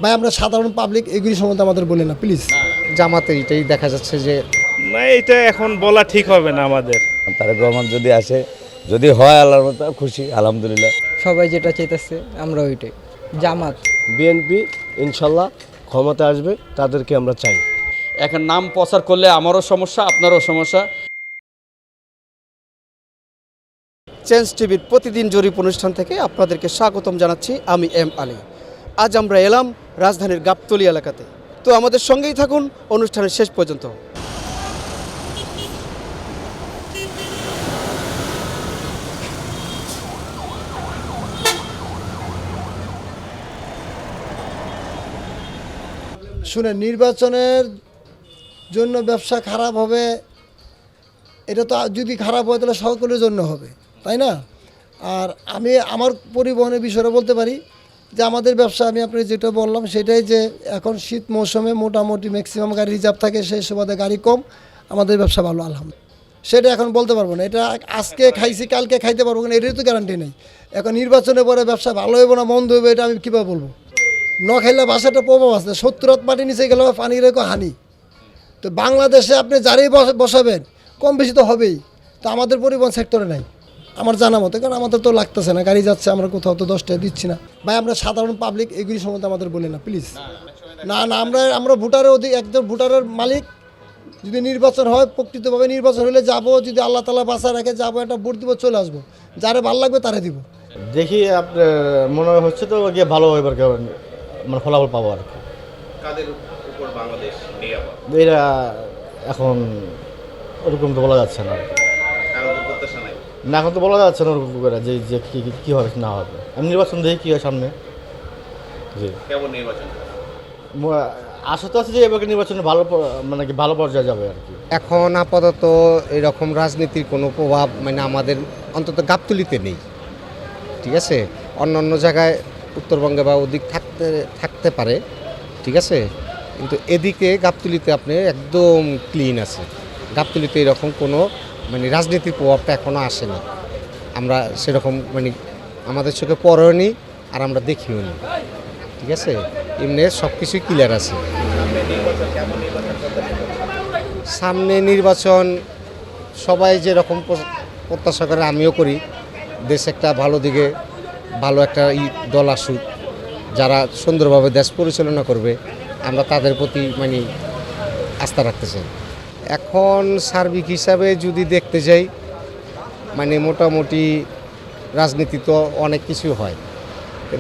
ভাই আমরা সাধারণ পাবলিক এগুলি সম্বন্ধে আমাদের বলে না প্লিজ। জামাতের এটাই দেখা যাচ্ছে যে না, এটা এখন বলা ঠিক হবে না আমাদের। তারেক রহমান যদি আসে, যদি হয় আল্লাহর মতো খুশি, আলহামদুলিল্লাহ। সবাই যেটা চাইতেছে আমরা ওইটাই। জামাত বিএনপি ইনশাল্লাহ ক্ষমতা আসবে, তাদেরকে আমরা চাই। এখন নাম প্রচার করলে আমারও সমস্যা, আপনারও সমস্যা। চেঞ্জ টিভির প্রতিদিন জরিপ অনুষ্ঠান থেকে আপনাদেরকে স্বাগতম জানাচ্ছি। আমি এম আলী। আজ আমরা এলাম রাজধানীর গাবতলী এলাকাতে। তো আমাদের সঙ্গেই থাকুন অনুষ্ঠানের শেষ পর্যন্ত। শুনে নির্বাচনের জন্য ব্যবসা খারাপ হবে, এটা তো যদি খারাপ হয় তাহলে সকলের জন্য হবে, তাই না? আর আমি আমার পরিবহনের বিষয়টা বলতে পারি যে আমাদের ব্যবসা, আমি আপনি যেটা বললাম সেটাই, যে এখন শীত মৌসুমে মোটামুটি ম্যাক্সিমাম গাড়ি রিজার্ভ থাকে, সেই সুবাদে গাড়ি কম, আমাদের ব্যবসা ভালো আলহামদুলিল্লাহ। সেটা এখন বলতে পারবো না, এটা আজকে খাইছি কালকে খাইতে পারবো না, এটাই তো গ্যারান্টি নেই। এখন নির্বাচনের পরে ব্যবসা ভালো হইব না মন্দ হইব এটা আমি কীভাবে বলবো? ন খাইলে বাসাটা প্রভাব আছে, 70 মাটি নিচে গেলে পানির রেখো হানি। তো বাংলাদেশে আপনি যারাই বসাবেন কম বেশি তো হবেই, তো আমাদের পরিবহন সেক্টরে নাই আমার জানা মতো, কারণ আমাদের তো লাগতেছে না, গাড়ি যাচ্ছে, আমরা কোথাও তো 10 টাকা দিচ্ছি না। ভাই আমরা সাধারণ পাবলিক এগুলি সম্বন্ধে আমাদের বলে না প্লিজ। না না, আমরা ভোটারের একজন ভোটারের মালিক। যদি নির্বাচন হয়, প্রকৃতভাবে নির্বাচন হলে যাব, যদি আল্লাহ তাআলা বাঁচা রাখে যাবো, একটা ভোট দিব, চলে আসবো, যারে ভালো লাগবে তারে দিব। দেখি আপনার মনে হচ্ছে তো গিয়ে ভালো এবার মানে ফলাফল পাবো আর কি। কাদের উপর বাংলাদেশ নিরাপদ, এরা এখন ওরকম তো বলা যাচ্ছে না, কারোর প্রত্যাশা নাই। না এখন তো বলা যাচ্ছে না ওরকম করে যে যে কী হবে না হবে। আমি নির্বাচন দেখি কী হয় সামনে। জি, কেমন নির্বাচন? আশা তো আছে যে এবার নির্বাচনে ভালো মানে কি ভালো পর্যায়ে যাবে আর কি। এখন আপাতত এরকম রাজনীতির কোনো প্রভাব মানে আমাদের অন্তত গাবতলীতে নেই, ঠিক আছে? অন্য অন্য জায়গায় উত্তরবঙ্গে বা ওদিক থাকতে পারে, ঠিক আছে, কিন্তু এদিকে গাবতলীতে আপনি একদম ক্লিন আছে। গাবতলীতে এরকম কোনো মানে রাজনীতির প্রভাবটা এখনও আসেনি, আমরা সেরকম মানে আমাদের চোখে পড়েও নি আর আমরা দেখিও নি, ঠিক আছে? এমনি সব কিছুই ক্লিয়ার আছে। সামনে নির্বাচন সবাই যেরকম প্রত্যাশা করে আমিও করি, দেশ একটা ভালো দিকে, ভালো একটা দল আসুক, যারা সুন্দরভাবে দেশ পরিচালনা করবে, আমরা তাদের প্রতি মানে আস্থা রাখতে চাই। এখন সার্বিক হিসাবে যদি দেখতে যাই, মানে মোটামুটি রাজনীতি তো অনেক কিছু হয়,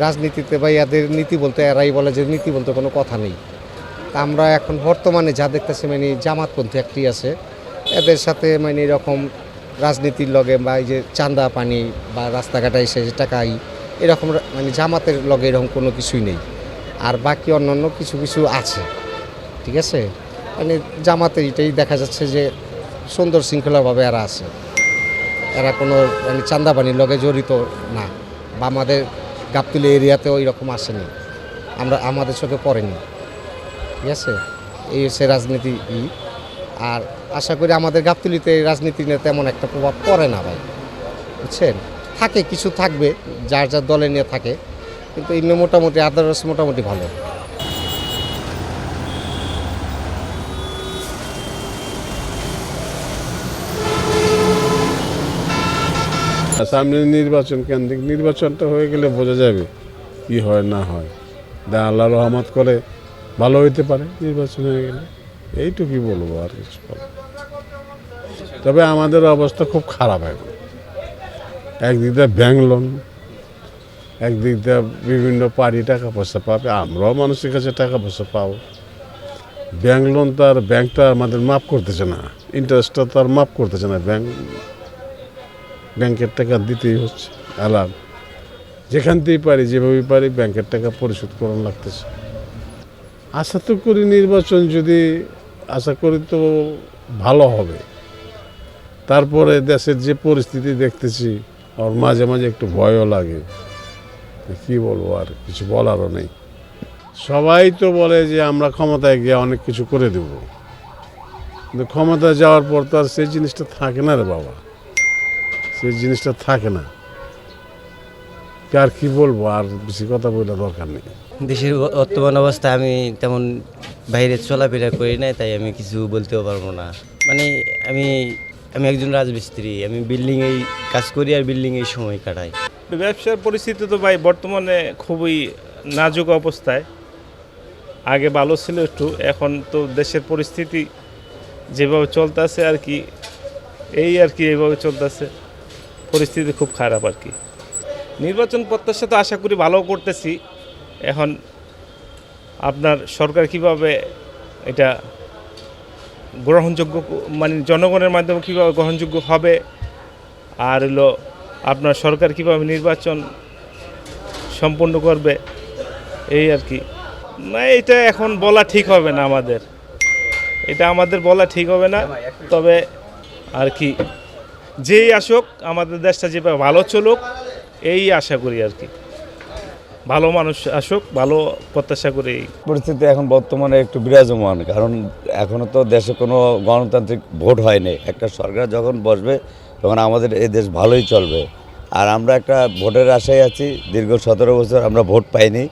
রাজনীতিতে বা এদের নীতি বলতে, এরাই বলে যে নীতি বলতে কোনো কথা নেই। তা আমরা এখন বর্তমানে যা দেখতেছি মানে জামাতপন্থী একটি আছে, এদের সাথে মানে এরকম রাজনীতির লগে বা এই যে চাঁদা পানি বা রাস্তাঘাটে এসে টাকাই, এরকম মানে জামাতের লগে এরকম কোনো কিছুই নেই। আর বাকি অন্যান্য কিছু কিছু আছে, ঠিক আছে? মানে জামাতের এটাই দেখা যাচ্ছে যে সুন্দর শৃঙ্খলাভাবে এরা আছে, এরা কোনো মানে চাঁদা পানির লগে জড়িত না, বা আমাদের গাবতলী এরিয়াতেও এরকম আসেনি, আমাদের চোখে পড়েনি, ঠিক আছে? এই হচ্ছে রাজনীতি। আর আশা করি আমাদের গাবতলীতে রাজনীতি নিয়ে তেমন একটা প্রভাব পড়ে না ভাই, বুঝছেন? থাকে কিছু থাকবে, যার যার দলে নিয়ে থাকে, কিন্তু এমনি মোটামুটি আদারস মোটামুটি ভালো। সামনে নির্বাচন কেন্দ্রিক, নির্বাচনটা হয়ে গেলে বোঝা যাবে কি হয় না হয়। আল্লাহ রহমত করে ভালো হইতে পারে নির্বাচন হয়ে গেলে, এইটুকুই বলবো, আর কিছু বলবো। তবে আমাদের অবস্থা খুব খারাপ এখন, একদিক দিয়ে ব্যাংক লোন, একদিক দিয়ে বিভিন্ন পার্টি টাকা পয়সা পাবে, আমরাও মানুষের কাছে টাকা পয়সা পাবো। ব্যাংক লোন তো আর ব্যাংকটা আমাদের মাফ করতেছে না, ইন্টারেস্টটা তো আর মাফ করতেছে না, ব্যাংকের টাকা দিতেই হচ্ছে। আলাম যেখান থেকেই পারি, যেভাবেই পারি ব্যাংকের টাকা পরিশোধ করানো লাগতেছে। আশা তো করি নির্বাচন যদি, আশা করি তো ভালো হবে। তারপরে দেশের যে পরিস্থিতি দেখতেছি, আর মাঝে মাঝে একটু ভয়ও লাগে, কি বলবো, আর কিছু বলারও নেই। সবাই তো বলে যে আমরা ক্ষমতায় গিয়ে অনেক কিছু করে দেব, কিন্তু ক্ষমতায় যাওয়ার পর তো আর সেই জিনিসটা থাকে না রে বাবা, সেই জিনিসটা থাকে না। আর কি বলবো, আর বেশি কথা বলার দরকার নেই। দেশের বর্তমান অবস্থা আমি তেমন বাইরে চলাফেরা করি না, তাই আমি কিছু বলতেও পারবো না। মানে আমি আমি একজন রাজমিস্ত্রি, আমি বিল্ডিংয়েই কাজ করি আর বিল্ডিংয়েই সময় কাটাই। ব্যবসার পরিস্থিতি তো ভাই বর্তমানে খুবই নাজুক অবস্থায়। আগে ভালো ছিল একটু, এখন তো দেশের পরিস্থিতি যেভাবে চলতেছে আর কি, এইভাবে চলতেছে, পরিস্থিতি খুব খারাপ আর কি। নির্বাচন প্রত্যাশা তো আশা করি ভালো করতেছি। এখন আপনার সরকার কিভাবে এটা গ্রহণযোগ্য, মানে জনগণের মাধ্যমে কীভাবে গ্রহণযোগ্য হবে, আর হলো আপনার সরকার কীভাবে নির্বাচন সম্পন্ন করবে, এই আর কি। না, এটা এখন বলা ঠিক হবে না আমাদের, বলা ঠিক হবে না। তবে আর কি, যেই আসুক আমাদের দেশটা যেভাবে ভালো চলুক এই আশা করি আর কি। ভালো মানুষ আসুক, ভালো প্রত্যাশা করি। পরিস্থিতি এখন বর্তমানে একটু বিরাজমান, কারণ এখনও তো দেশে কোনো গণতান্ত্রিক ভোট হয়নি। একটা সরকার যখন বসবে তখন আমাদের এই দেশ ভালোই চলবে। আর আমরা একটা ভোটের আশায় আছি, দীর্ঘ 17 বছর আমরা ভোট পাইনি।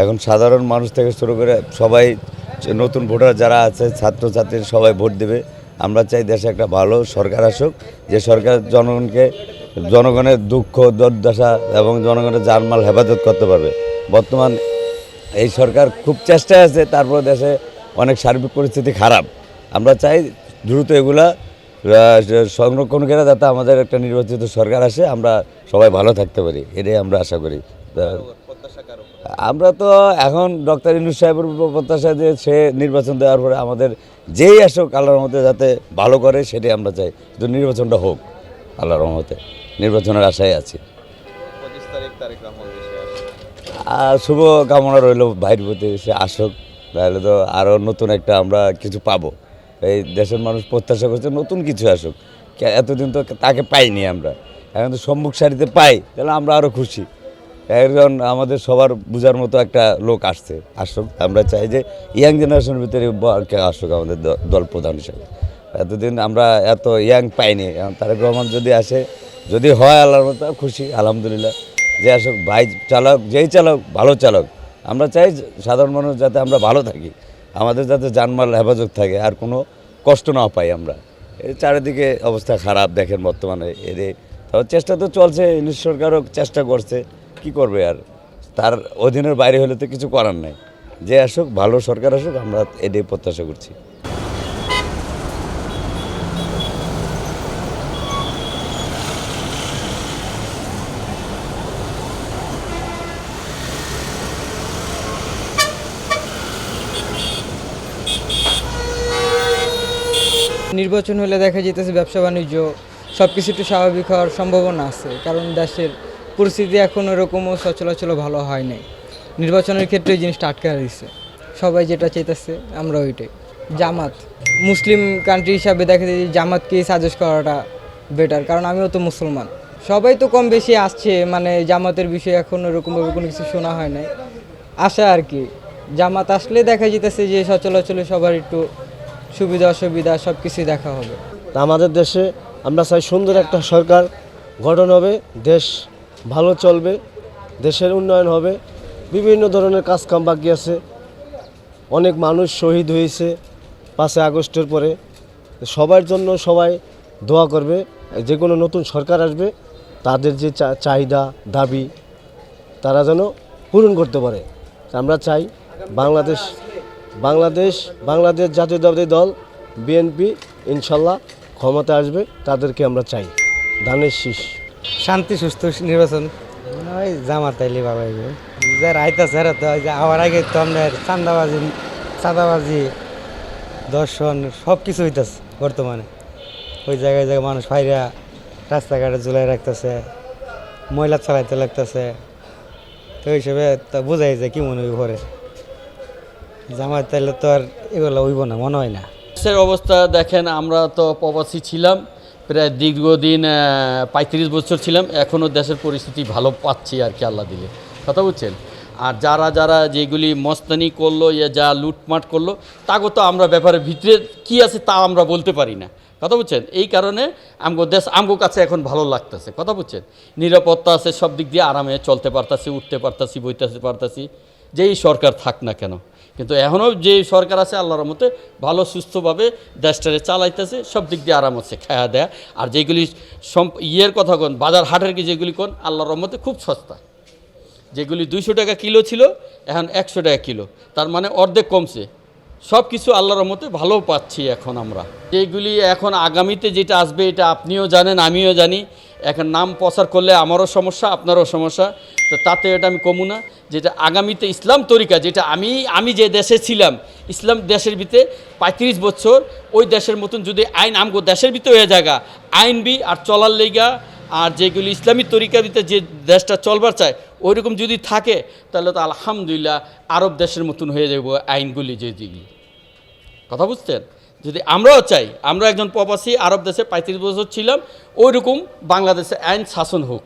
এখন সাধারণ মানুষ থেকে শুরু করে সবাই, নতুন ভোটার যারা আছে, ছাত্রছাত্রী সবাই ভোট দেবে। আমরা চাই দেশে একটা ভালো সরকার আসুক, যে সরকার জনগণের দুঃখ দুর্দশা এবং জনগণের জানমাল হেফাজত করতে পারবে। বর্তমান এই সরকার খুব চেষ্টায় আছে, তারপর দেশে অনেক সার্বিক পরিস্থিতি খারাপ। আমরা চাই দ্রুত এগুলা সংরক্ষণ করে যাতে আমাদের একটা নির্বাচিত সরকার আসে, আমরা সবাই ভালো থাকতে পারি, এটাই আমরা আশা করি। আমরা তো এখন ডক্টর ইউনূস সাহেবের উপর প্রত্যাশা দিয়ে সে নির্বাচন দেওয়ার পরে আমাদের যেই আসুক আল্লাহর রহমতে যাতে ভালো করে, সেটাই আমরা চাই। তো নির্বাচনটা হোক আল্লাহর রহমতে, নির্বাচনের আশায় আছি। আর শুভ কামনা রইল ভাইয়ের প্রতি, সে আসুক, তাহলে তো আরও নতুন একটা আমরা কিছু পাবো। এই দেশের মানুষ প্রত্যাশা করছে নতুন কিছু আসুক। এতদিন তো তাকে পাইনি আমরা, এখন তো সম্মুখ সারিতে পাই, তাহলে আমরা আরও খুশি। একজন আমাদের সবার বোঝার মতো একটা লোক আসুক। আমরা চাই যে ইয়াং জেনারেশনের ভিতরে আসুক আমাদের দল প্রধান হিসাবে। এতদিন আমরা এত ইয়াং পাইনি, এখন তারেক রহমান যদি আসে, যদি হয় আল্লাহর মতো খুশি, আলহামদুলিল্লাহ। যে আসুক, ভাই চালক যেই চালক ভালো চালক। আমরা চাই সাধারণ মানুষ যাতে আমরা ভালো থাকি, আমাদের যাতে জানমাল হেফাজত থাকে, আর কোনো কষ্ট না পাই আমরা। এই চারিদিকে অবস্থা খারাপ দেখেন বর্তমানে। তবে চেষ্টা তো চলছে, ইউনূস সরকারও চেষ্টা করছে, কি করবে আর, তার অধীনের বাইরে হলে তো কিছু করার নাই। যে আসুক, ভালো সরকার আসুক, আমরা এটাই প্রত্যাশা করছি। নির্বাচন হলে দেখা যেতেছে ব্যবসা বাণিজ্য সব কিছু একটু স্বাভাবিক হওয়ার সম্ভাবনা আছে, কারণ দেশের পরিস্থিতি এখন ওরকমও সচলাচল ভালো হয় নাই। নির্বাচনের ক্ষেত্রে এই জিনিসটা আটকে দিচ্ছে, সবাই যেটা চাইতেছে আমরা ওইটাই। জামাত মুসলিম কান্ট্রি হিসাবে দেখা যায় যে জামাতকেই সাজেস্ট করাটা বেটার, কারণ আমিও তো মুসলমান। সবাই তো কম বেশি আসছে, মানে জামাতের বিষয়ে এখন ওরকমভাবে কোনো কিছু শোনা হয় নাই, আশা আর কি। জামাত আসলে দেখা যেতেছে যে সচলাচলে সবার একটু সুবিধা অসুবিধা সব কিছুই দেখা হবে। আমাদের দেশে আমরা চাই সুন্দর একটা সরকার গঠন হবে, দেশ ভালো চলবে, দেশের উন্নয়ন হবে। বিভিন্ন ধরনের কাজকাম বাকি আছে, অনেক মানুষ শহীদ হয়েছে 5 আগস্টের পরে। সবার জন্য সবাই দোয়া করবে, যে কোনো নতুন সরকার আসবে তাদের যে চাহিদা দাবি তারা যেন পূরণ করতে পারে। আমরা চাই বাংলাদেশ জাতীয়তাবাদী দল বিএনপি ইনশাল্লাহ ক্ষমতা আসবে, তাদেরকে আমরা চাই। ধানের শীষ, শান্তি সুস্থ নির্বাচন, ওই জামাত আইলে ভালো হবে। যারা আইতাছে তো আমার আগে তো আপনার চাঁদাবাজি দর্শন সব কিছু হইতেছে বর্তমানে। ওই জায়গায় মানুষ ফাইরা রাস্তাঘাটে ঝুলাই রাখতেছে, ময়লা চালাইতে লাগতেছে। তো ওই হিসেবে তা বোঝাই যায় কি মনে হইব পরে। জামাত তাইলে তো আর এগুলো হইব না, মনে হয় না। দেশের অবস্থা দেখেন, আমরা তো প্রবাসী ছিলাম প্রায় দীর্ঘদিন, 35 বছর ছিলাম। এখনও দেশের পরিস্থিতি ভালো পাচ্ছি আর কি, আল্লাহ দিলে, কথা বুঝছেন। আর যারা যেগুলি মস্তানি করলো, যা লুটমাট করলো, তাকে তো আমরা ব্যাপারের ভিতরে কী আছে তা আমরা বলতে পারি না, কথা বুঝছেন? এই কারণে আমগো দেশ আমগো কাছে এখন ভালো লাগতেছে, কথা বুঝছেন? নিরাপত্তা আছে, সব দিক দিয়ে আরামে চলতে পারতাছি, উঠতে পারতাছি, বইতে পারতাছি, যেই সরকার থাক না কেন। কিন্তু এখনও যে সরকার আছে আল্লাহর মতে ভালো সুস্থভাবে দেশটারে চালাইতেছে, সব দিক দিয়ে আরাম হচ্ছে, খায়া দেয়া। আর যেগুলি ইয়ের কথা কোন, বাজার হাটের কি যেগুলি কোন, আল্লাহর মতে খুব সস্তা। যেগুলি 200 টাকা কিলো ছিল এখন 100 টাকা কিলো, তার মানে অর্ধেক কমছে। সব কিছু আল্লাহর মতে ভালো পাচ্ছি এখন আমরা। যেগুলি এখন আগামীতে যেটা আসবে এটা আপনিও জানেন, আমিও জানি। এখন নাম প্রচার করলে আমারও সমস্যা, আপনারও সমস্যা, তো তাতে এটা আমি কমু না। যেটা আগামীতে ইসলাম তরিকা, যেটা আমি যে দেশে ছিলাম, ইসলাম দেশের ভিতরে 35 বছর, ওই দেশের মতন যদি আইন আমগো দেশের ভিতরে হয়ে জায়গা আইন বি আর চলার লেগা, আর যেগুলি ইসলামী তরিকার ভিতরে যে দেশটা চলবার চায় ওইরকম যদি থাকে, তাহলে তো আলহামদুলিল্লাহ আরব দেশের মতন হয়ে যাব আইনগুলি। যেগুলি কথা বুঝতেন, যদি আমরাও চাই, আমরা একজন প্রবাসী আরব দেশে 35 বছর ছিলাম, ওইরকম বাংলাদেশে আইন শাসন হোক।